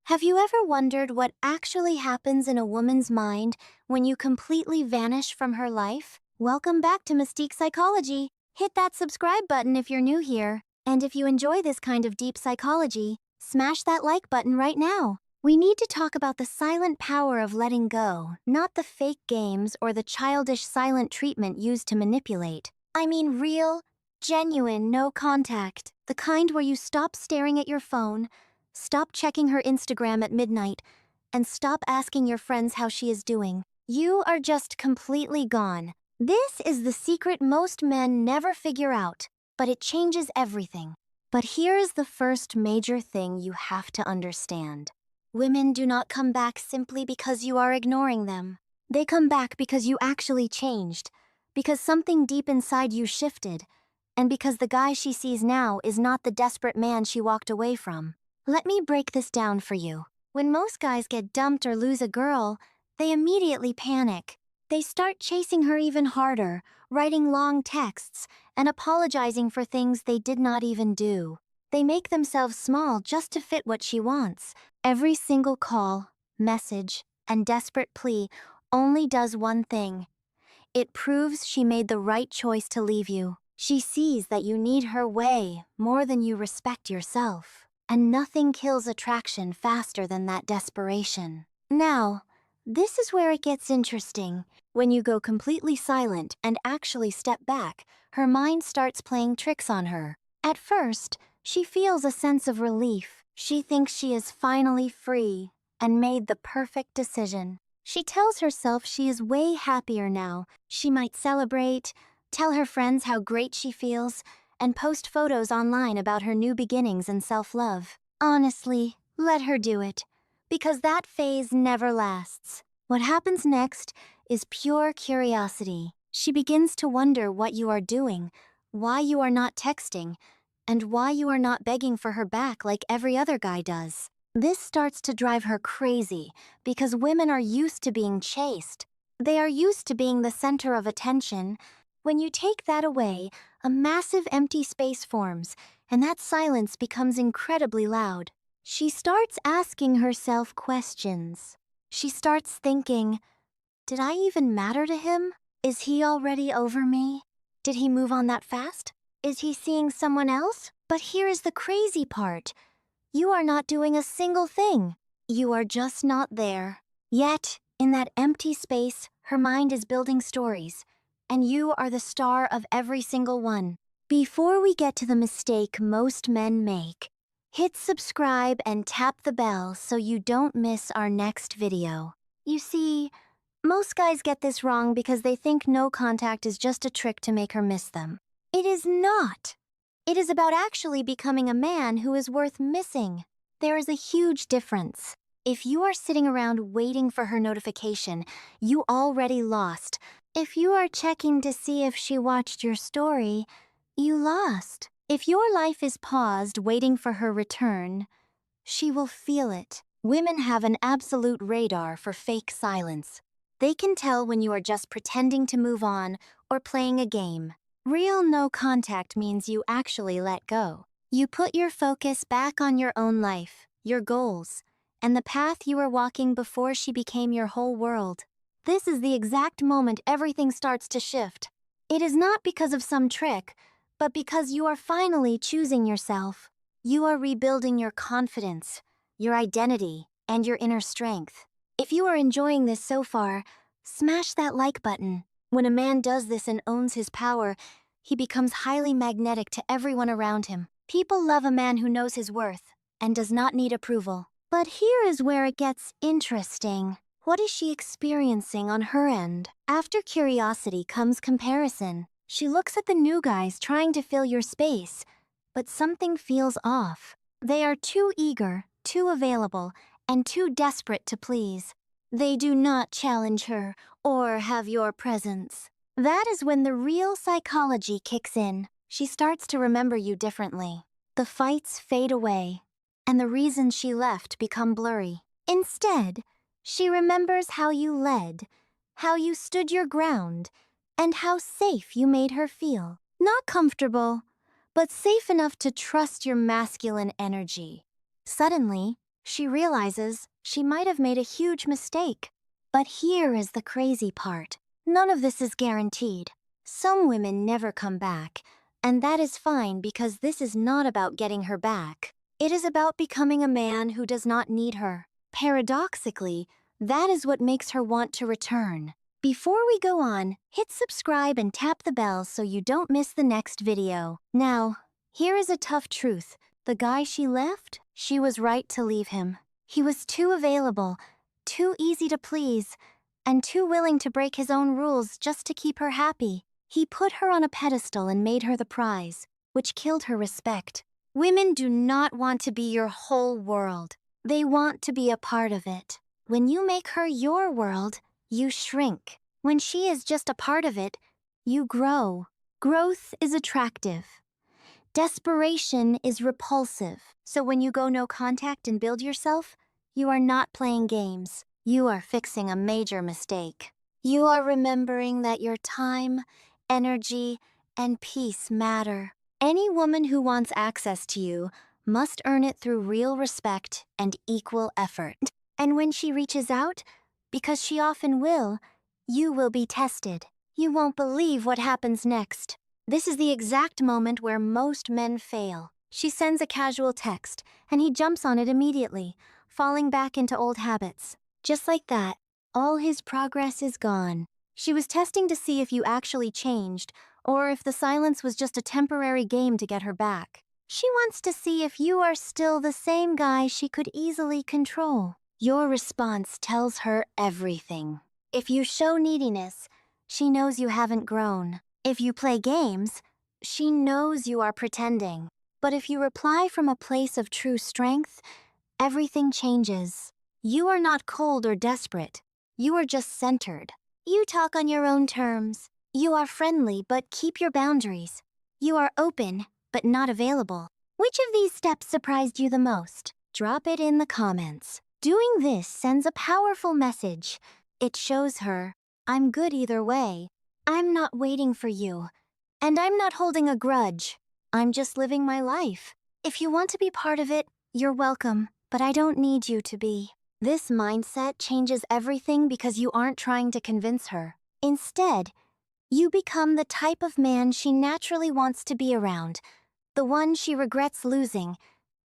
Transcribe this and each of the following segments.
Have you ever wondered what actually happens in a woman's mind when you completely vanish from her life? Welcome back to Mystique Psychology. Hit that subscribe button if you're new here. And if you enjoy this kind of deep psychology, smash that like button right now. We need to talk about the silent power of letting go, not the fake games or the childish silent treatment used to manipulate. I mean real, genuine, no contact. The kind where you stop staring at your phone, stop checking her Instagram at midnight, and stop asking your friends how she is doing. You are just completely gone. This is the secret most men never figure out, but it changes everything. But here is the first major thing you have to understand. Women do not come back simply because you are ignoring them. They come back because you actually changed, because something deep inside you shifted, and because the guy she sees now is not the desperate man she walked away from. Let me break this down for you. When most guys get dumped or lose a girl, they immediately panic. They start chasing her even harder, writing long texts, and apologizing for things they did not even do. They make themselves small just to fit what she wants. Every single call, message, and desperate plea only does one thing. It proves she made the right choice to leave you. She sees that you need her way more than you respect yourself. And nothing kills attraction faster than that desperation. Now, this is where it gets interesting. When you go completely silent and actually step back, her mind starts playing tricks on her. At first, she feels a sense of relief. She thinks she is finally free and made the perfect decision. She tells herself she is way happier now. She might celebrate, tell her friends how great she feels, and post photos online about her new beginnings and self-love. Honestly, let her do it, because that phase never lasts. What happens next is pure curiosity. She begins to wonder what you are doing, why you are not texting, and why you are not begging for her back like every other guy does. This starts to drive her crazy, because women are used to being chased. They are used to being the center of attention. When you take that away, a massive empty space forms, and that silence becomes incredibly loud. She starts asking herself questions. She starts thinking, did I even matter to him? Is he already over me? Did he move on that fast? Is he seeing someone else? But here is the crazy part. You are not doing a single thing. You are just not there. Yet, in that empty space, her mind is building stories. And you are the star of every single one. Before we get to the mistake most men make, hit subscribe and tap the bell so you don't miss our next video. You see, most guys get this wrong because they think no contact is just a trick to make her miss them. It is not. It is about actually becoming a man who is worth missing. There is a huge difference. If you are sitting around waiting for her notification, you already lost. If you are checking to see if she watched your story, you lost. If your life is paused waiting for her return, she will feel it. Women have an absolute radar for fake silence. They can tell when you are just pretending to move on or playing a game. Real no contact means you actually let go. You put your focus back on your own life, your goals, and the path you were walking before she became your whole world. This is the exact moment everything starts to shift. It is not because of some trick, but because you are finally choosing yourself. You are rebuilding your confidence, your identity, and your inner strength. If you are enjoying this so far, smash that like button. When a man does this and owns his power, he becomes highly magnetic to everyone around him. People love a man who knows his worth and does not need approval. But here is where it gets interesting. What is she experiencing on her end? After curiosity comes comparison. She looks at the new guys trying to fill your space, but something feels off. They are too eager, too available, and too desperate to please. They do not challenge her or have your presence. That is when the real psychology kicks in. She starts to remember you differently. The fights fade away, and the reasons she left become blurry. Instead, she remembers how you led, how you stood your ground, and how safe you made her feel. Not comfortable, but safe enough to trust your masculine energy. Suddenly, she realizes she might have made a huge mistake. But here is the crazy part. None of this is guaranteed. Some women never come back, and that is fine because this is not about getting her back. It is about becoming a man who does not need her. Paradoxically, that is what makes her want to return. Before we go on, hit subscribe and tap the bell so you don't miss the next video. Now, here is a tough truth. The guy she left, she was right to leave him. He was too available, too easy to please, and too willing to break his own rules just to keep her happy. He put her on a pedestal and made her the prize, which killed her respect. Women do not want to be your whole world. They want to be a part of it. When you make her your world, you shrink. When she is just a part of it, you grow. Growth is attractive. Desperation is repulsive. So when you go no contact and build yourself, you are not playing games. You are fixing a major mistake. You are remembering that your time, energy, and peace matter. Any woman who wants access to you must earn it through real respect and equal effort. And when she reaches out, because she often will, you will be tested. You won't believe what happens next. This is the exact moment where most men fail. She sends a casual text, and he jumps on it immediately, falling back into old habits. Just like that, all his progress is gone. She was testing to see if you actually changed, or if the silence was just a temporary game to get her back. She wants to see if you are still the same guy she could easily control. Your response tells her everything. If you show neediness, she knows you haven't grown. If you play games, she knows you are pretending. But if you reply from a place of true strength, everything changes. You are not cold or desperate. You are just centered. You talk on your own terms. You are friendly, but keep your boundaries. You are open, but not available. Which of these steps surprised you the most? Drop it in the comments. Doing this sends a powerful message. It shows her, I'm good either way. I'm not waiting for you. And I'm not holding a grudge. I'm just living my life. If you want to be part of it, you're welcome, but I don't need you to be. This mindset changes everything because you aren't trying to convince her. Instead, you become the type of man she naturally wants to be around, the one she regrets losing,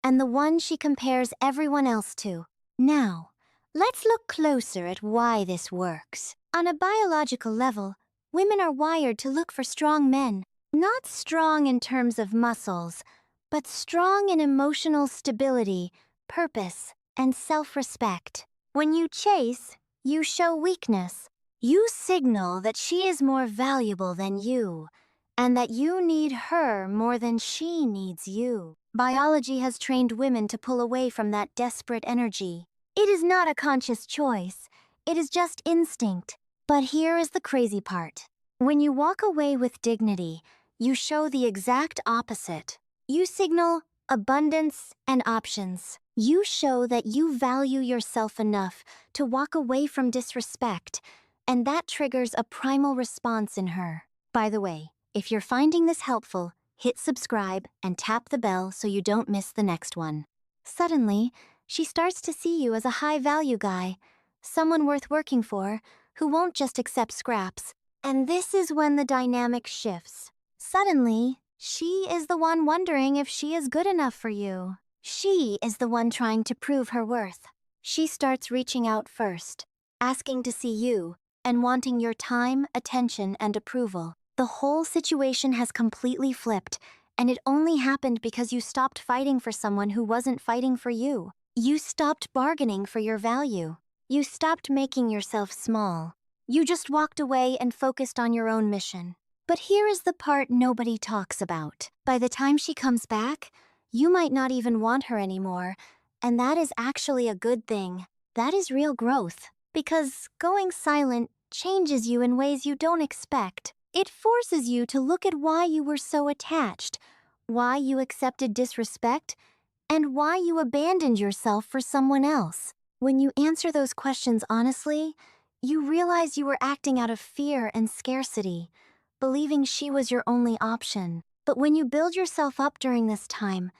and the one she compares everyone else to. Now, let's look closer at why this works. On a biological level, women are wired to look for strong men. Not strong in terms of muscles, but strong in emotional stability, purpose, and self-respect. When you chase, you show weakness. You signal that she is more valuable than you, and that you need her more than she needs you. Biology has trained women to pull away from that desperate energy. It is not a conscious choice. It is just instinct. But here is the crazy part. When you walk away with dignity, you show the exact opposite. You signal abundance and options. You show that you value yourself enough to walk away from disrespect, and that triggers a primal response in her. By the way, if you're finding this helpful, hit subscribe and tap the bell so you don't miss the next one. Suddenly, she starts to see you as a high-value guy, someone worth working for, who won't just accept scraps. And this is when the dynamic shifts. Suddenly, she is the one wondering if she is good enough for you. She is the one trying to prove her worth. She starts reaching out first, asking to see you, and wanting your time, attention, and approval. The whole situation has completely flipped, and it only happened because you stopped fighting for someone who wasn't fighting for you. You stopped bargaining for your value. You stopped making yourself small. You just walked away and focused on your own mission. But here is the part nobody talks about. By the time she comes back, you might not even want her anymore, and that is actually a good thing. That is real growth, because going silent changes you in ways you don't expect. It forces you to look at why you were so attached, why you accepted disrespect, and why you abandoned yourself for someone else. When you answer those questions honestly, you realize you were acting out of fear and scarcity, believing she was your only option. But when you build yourself up during this time,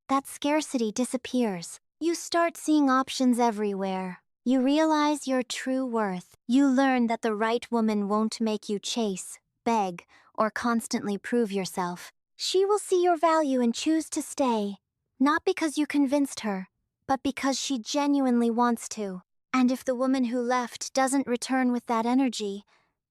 that scarcity disappears. You start seeing options everywhere. You realize your true worth. You learn that the right woman won't make you chase, beg, or constantly prove yourself. She will see your value and choose to stay, not because you convinced her, but because she genuinely wants to. And if the woman who left doesn't return with that energy,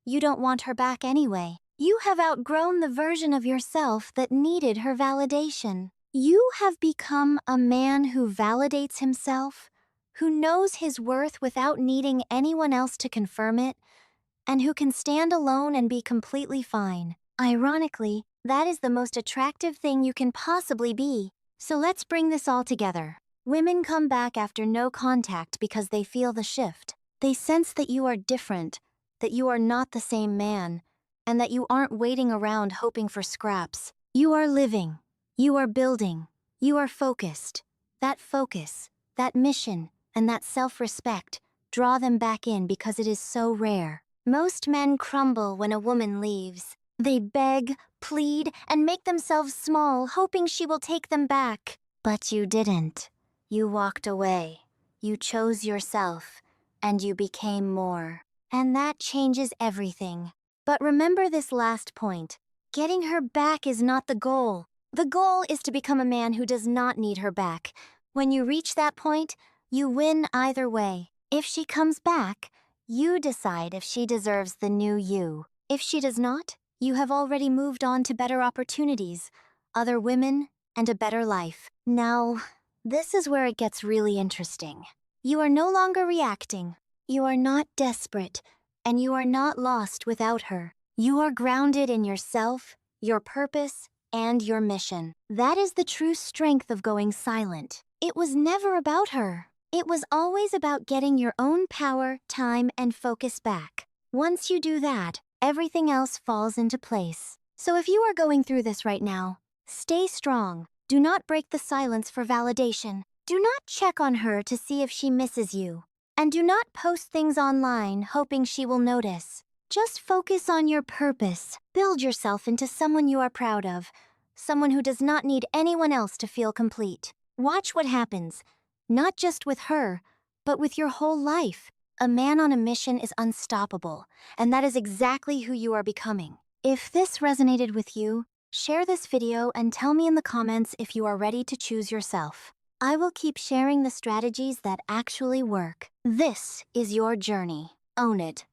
you don't want her back anyway. You have outgrown the version of yourself that needed her validation. You have become a man who validates himself, who knows his worth without needing anyone else to confirm it, and who can stand alone and be completely fine. Ironically, that is the most attractive thing you can possibly be. So let's bring this all together. Women come back after no contact because they feel the shift. They sense that you are different, that you are not the same man, and that you aren't waiting around hoping for scraps. You are living. You are building. You are focused. That focus, that mission, and that self-respect draw them back in because it is so rare. Most men crumble when a woman leaves. They beg, plead, and make themselves small, hoping she will take them back. But you didn't. You walked away. You chose yourself, and you became more. And that changes everything. But remember this last point. Getting her back is not the goal. The goal is to become a man who does not need her back. When you reach that point, you win either way. If she comes back, you decide if she deserves the new you. If she does not, you have already moved on to better opportunities, other women, and a better life. Now, this is where it gets really interesting. You are no longer reacting. You are not desperate, and you are not lost without her. You are grounded in yourself, your purpose, and your mission. That is the true strength of going silent. It was never about her. It was always about getting your own power, time, and focus back. Once you do that, everything else falls into place. So if you are going through this right now, stay strong. Do not break the silence for validation. Do not check on her to see if she misses you. And do not post things online hoping she will notice. Just focus on your purpose. Build yourself into someone you are proud of. Someone who does not need anyone else to feel complete. Watch what happens. Not just with her, but with your whole life. A man on a mission is unstoppable, and that is exactly who you are becoming. If this resonated with you, share this video and tell me in the comments if you are ready to choose yourself. I will keep sharing the strategies that actually work. This is your journey. Own it.